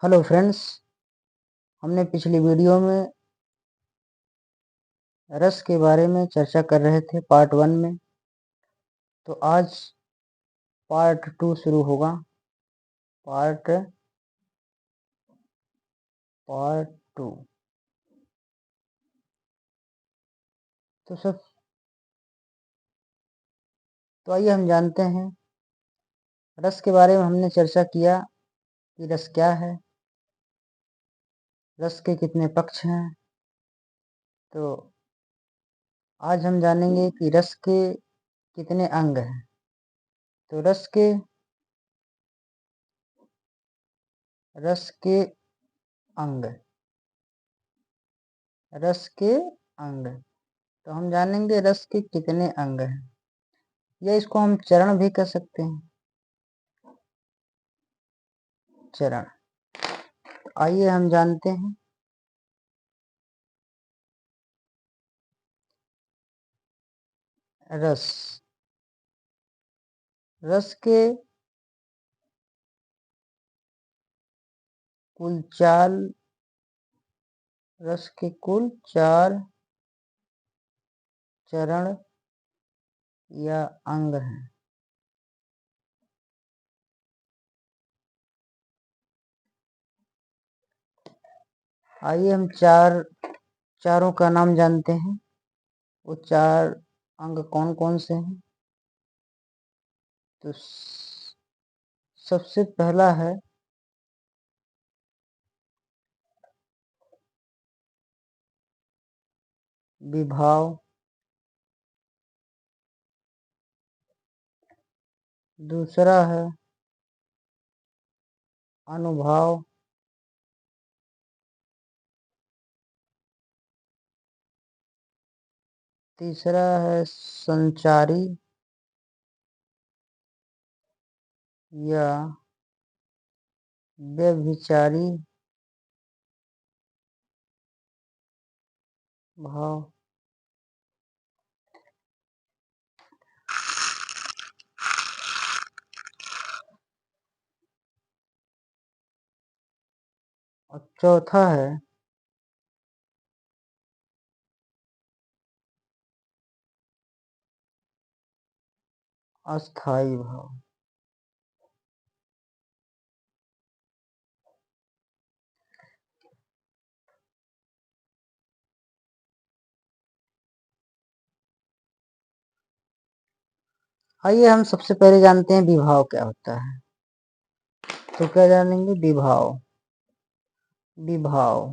Hello friends. हमने पिछली video में रस के बारे में चर्चा कर रहे थे पार्ट 1 में। तो आज पार्ट 2 शुरू होगा। पार्ट 2। तो आइए हम जानते हैं रस के बारे में। हमने चर्चा किया कि रस क्या है, रस के कितने पक्ष हैं। तो आज हम जानेंगे कि रस के कितने अंग हैं। तो रस के अंग रस के अंग तो हम जानेंगे रस के कितने अंग हैं, या इसको हम चरण भी कह सकते हैं। चरण। आइए हम जानते हैं रस रस के कुल चार रस के कुल 4 चरण या अंग हैं। आइए हम चारों का नाम जानते हैं। वो 4 अंग कौन कौन से हैं। तो सबसे पहला है विभाव, दूसरा है अनुभाव, तीसरा है संचारी या व्यभिचारी भाव, और चौथा है अस्थाई भाव। आइए हम सबसे पहले जानते हैं विभाव क्या होता है। तो क्या जानेंगे? विभाव विभाव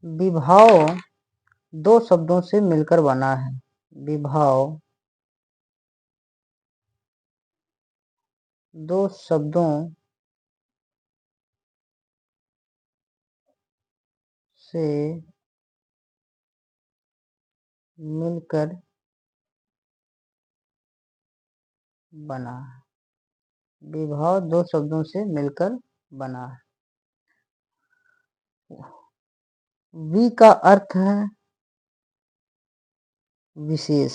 विभाव 2 शब्दों से मिलकर बना है। विभाव 2 शब्दों से मिलकर बना है। विभाव 2 शब्दों से मिलकर बना है। वि का अर्थ है विशेष।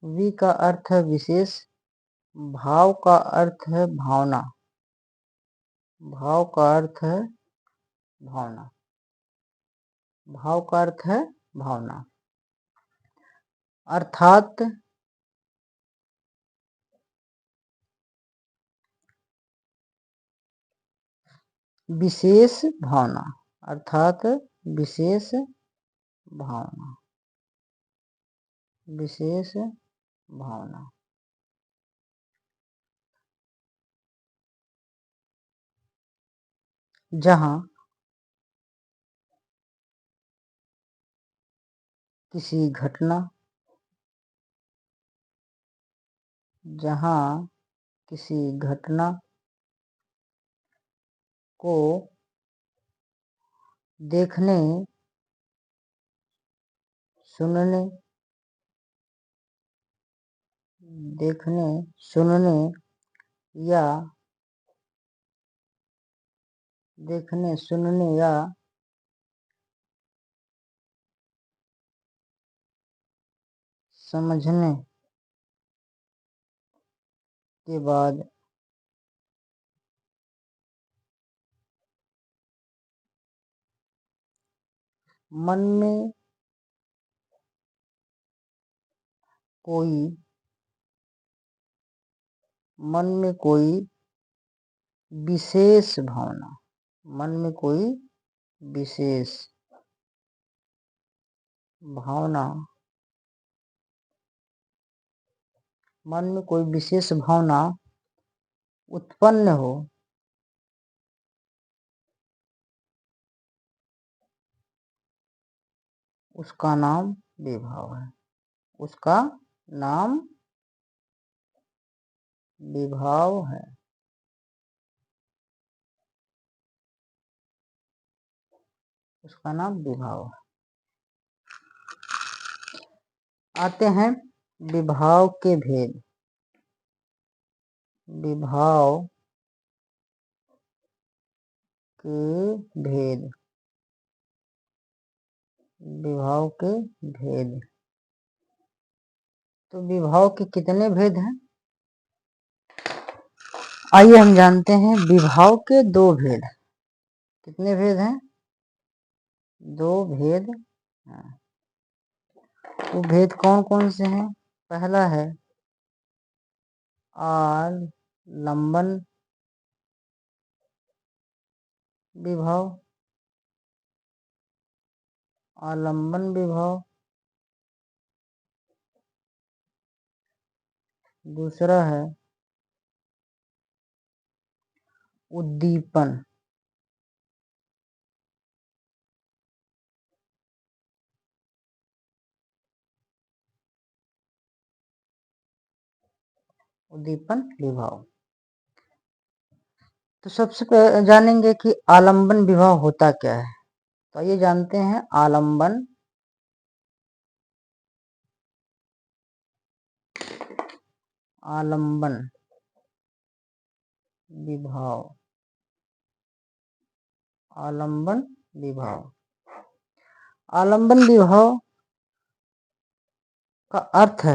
वि का अर्थ है विशेष। भाव का अर्थ है भावना। भाव का अर्थ है भावना। भाव का अर्थ है भावना। अर्थात विशेष भावना। अर्थात विशेष भावना। विशेष भावना। जहाँ किसी घटना जहाँ किसी घटना को देखने, सुनने देखने, सुनने या देखने, सुनने या समझने के बाद मन में कोई विशेष भावना, मन में कोई विशेष भावना, मन में कोई विशेष भावना उत्पन्न हो, उसका नाम विभाव है। उसका नाम विभाव है। उसका नाम विभाव है। आते हैं विभाव के भेद। विभाव के भेद। विभाव के भेद। तो विभाव के कितने भेद हैं? आइए हम जानते हैं विभाव के 2 भेद। कितने भेद हैं? 2 भेद हैं। वो भेद कौन कौन से हैं? पहला है आलंबन विभाव। आलंबन विभाव। दूसरा है उद्दीपन। उद्दीपन विभाव। तो सबसे पहले जानेंगे कि आलंबन विभाव होता क्या है। तो ये जानते हैं आलंबन विभाव। आलंबन विभाव। आलंबन विभाव का अर्थ है,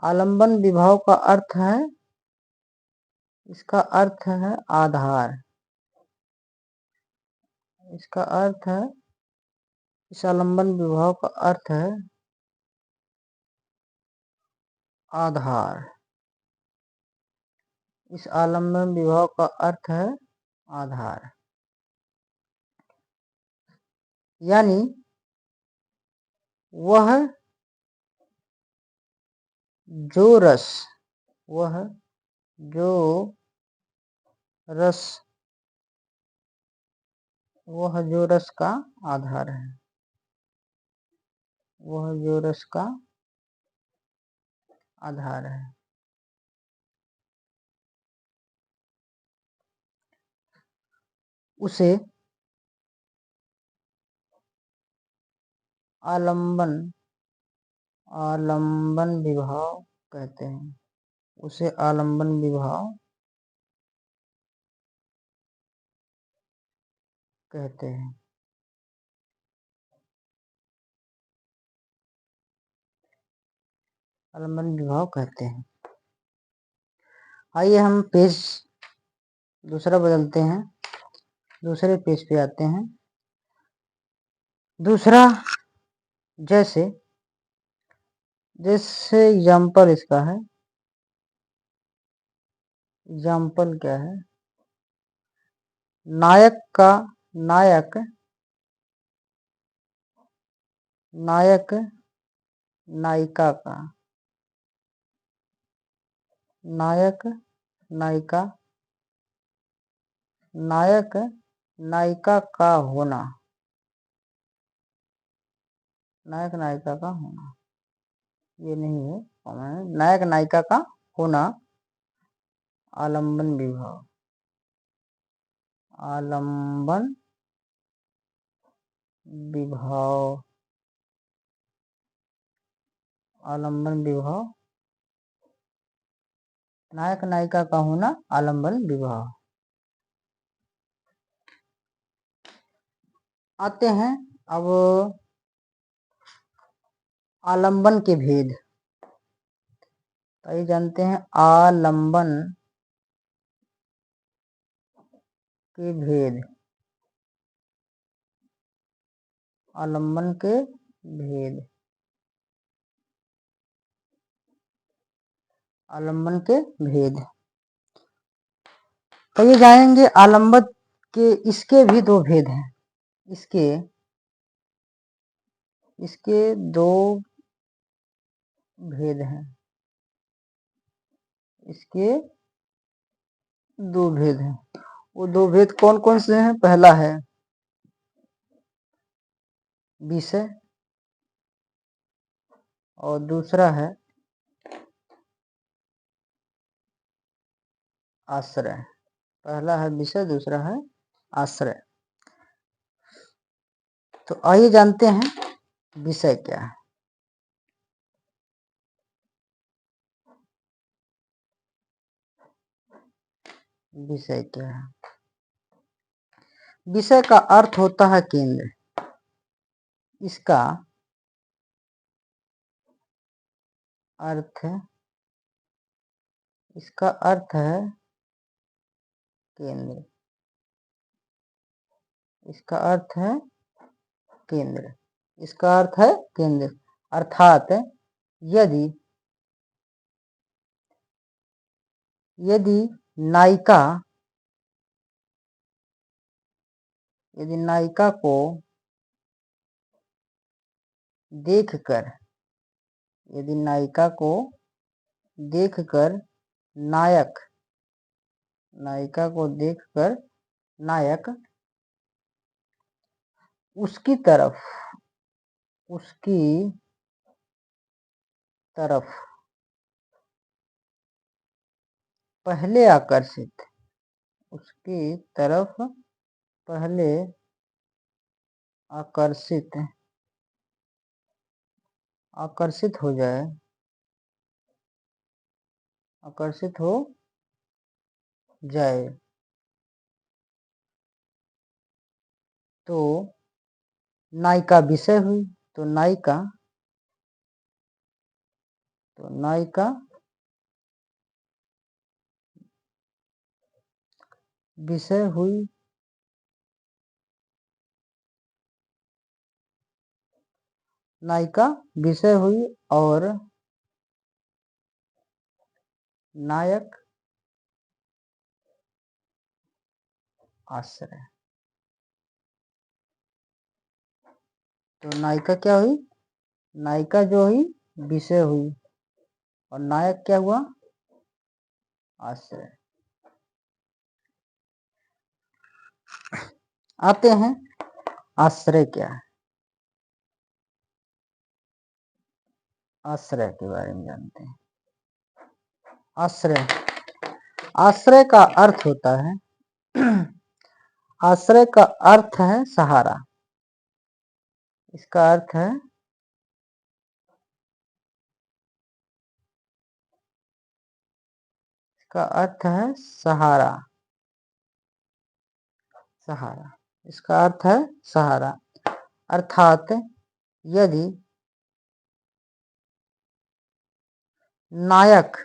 आलंबन विभाव का अर्थ है, इसका अर्थ है आधार। इसका अर्थ है, इस आलंबन विभाव का अर्थ है आधार। इस आलंबन विभाव का अर्थ है आधार। यानी वह जो रस का आधार है। वह जो रस का आधार है। उसे आलंबन विभाव कहते हैं। उसे आलंबन विभाव कहते हैं। आलंबन विभाव कहते हैं। आइए हम पेज दूसरा बदलते हैं, दूसरे पेज पे आते हैं। दूसरा जैसे एग्जाम्पल इसका है। एग्जाम्पल क्या है? नायक नायिका का। नायक नायिका का होना। नायक नायिका का होना, ये नहीं है, नायक नायिका का होना आलंबन विभाव। आलंबन विभाव। आलंबन विभाव। नायक नायिका का होना आलंबन विभाव। आते हैं अब आलंबन के भेद। तो ये जानते हैं आलंबन के भेद। आलंबन के भेद, आलंबन के भेद। तो ये जानेंगे आलंबन के, इसके भी दो भेद हैं। इसके दो भेद हैं। इसके दो भेद हैं। वो दो भेद कौन कौन से हैं? पहला है विषय और दूसरा है आश्रय। पहला है विषय, दूसरा है आश्रय। तो आइए जानते हैं विषय क्या है। विषय क्या है? विषय का अर्थ होता है केंद्र। इसका अर्थ, इसका अर्थ है केंद्र। इसका अर्थ है केंद्र। इसका अर्थ है केंद्र। अर्थात यदि यदि नायिका यदि नायिका को देखकर, यदि नायिका को देखकर नायक, नायिका को देखकर नायक उसकी तरफ पहले आकर्षित, उसकी तरफ पहले आकर्षित आकर्षित हो जाए, आकर्षित हो जाए, तो नायिका विषय हुई। तो नायिका विषय हुई। नायिका विषय हुई और नायक आश्रय। तो नायिका क्या हुई? नायिका जो हुई विषय हुई और नायक क्या हुआ? आश्रय। आते हैं आश्रय क्या है। आश्रय के बारे में जानते हैं। आश्रय, आश्रय का अर्थ होता है आश्रय का अर्थ है सहारा। इसका अर्थ है सहारा। सहारा, इसका अर्थ है सहारा। अर्थात यदि नायक,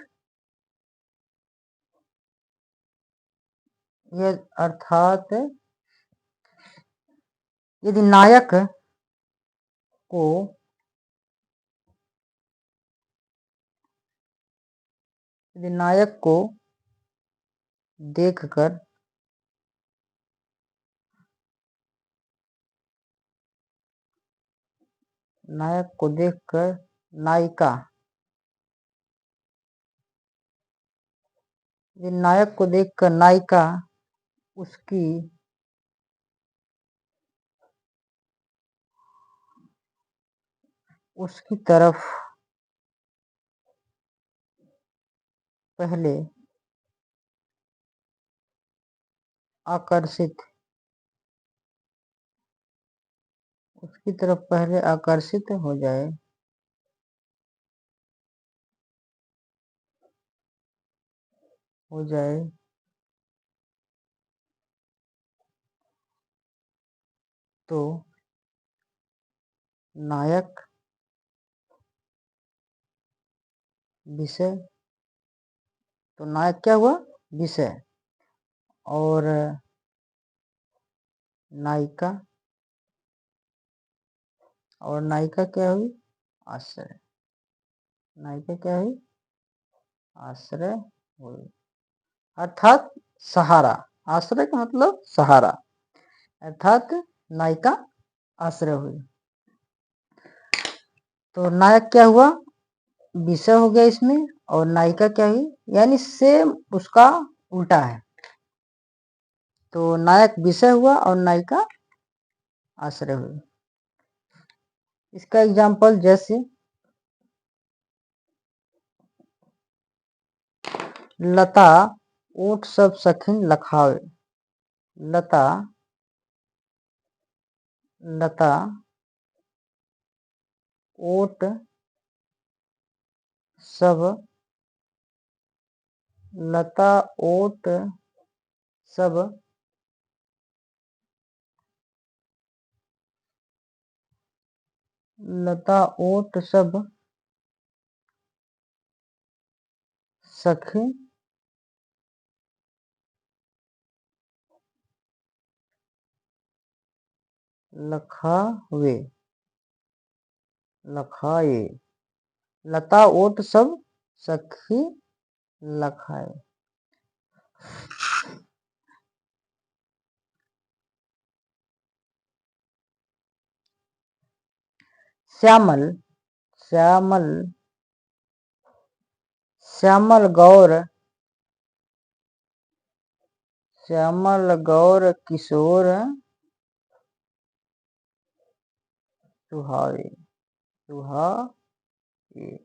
अर्थात यदि नायक को देखकर नायिका, यदि नायक को देखकर नायिका उसकी तरफ पहले आकर्षित, उसकी तरफ पहले आकर्षित हो जाए, तो नायक विषय तो नायक क्या हुआ? विषय। और नायिका, और नायिका क्या हुई? आश्रय। नायिका क्या हुई? आश्रय हुई, अर्थात सहारा। आश्रय का मतलब सहारा, अर्थात नायिका आश्रय हुई। तो नायक क्या हुआ? विषय हो गया इसमें, और नायिका क्या हुई? यानी सेम उसका उल्टा है। तो नायक विषय हुआ और नायिका आश्रय हुई। इसका एग्जाम्पल जैसे लता ओट सब सखिन लखावे। लता लता ओट सब, लता ओट सब लता ओट सब सखी लखावे। लखाए, लता ओट सब सखी लखाए। श्यामल श्यामल श्यामल गौर, श्यामल गौर किशोर सुहावे। सुहाए,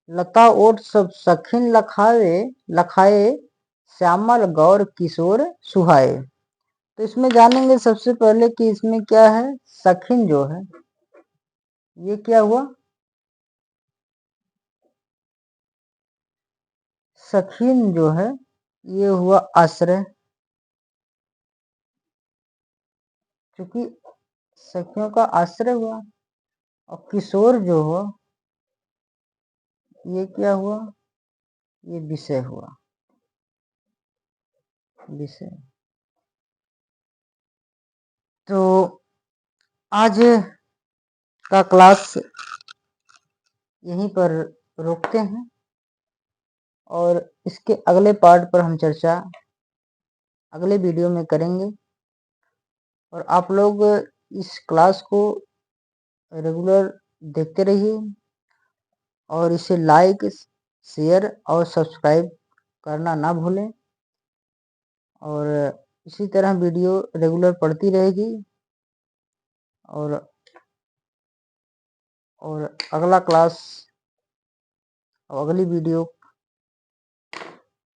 लता ओट सब सखिन लखावे लखाए, श्यामल गौर किशोर सुहाए। तो इसमें जानेंगे सबसे पहले कि इसमें क्या है। सखिन जो है ये क्या हुआ? सखिन जो है ये हुआ आश्रय, क्योंकि सखियों का आश्रय हुआ। और किशोर जो हुआ ये क्या हुआ? ये विषय हुआ, विषय। तो आज का क्लास यहीं पर रोकते हैं, और इसके अगले पार्ट पर हम चर्चा अगले वीडियो में करेंगे। और आप लोग इस क्लास को रेगुलर देखते रहिए, और इसे लाइक शेयर और सब्सक्राइब करना ना भूलें। और इसी तरह वीडियो रेगुलर पढ़ती रहेगी। और अगला क्लास और अगली वीडियो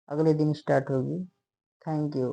अगले दिन स्टार्ट होगी। Thank you.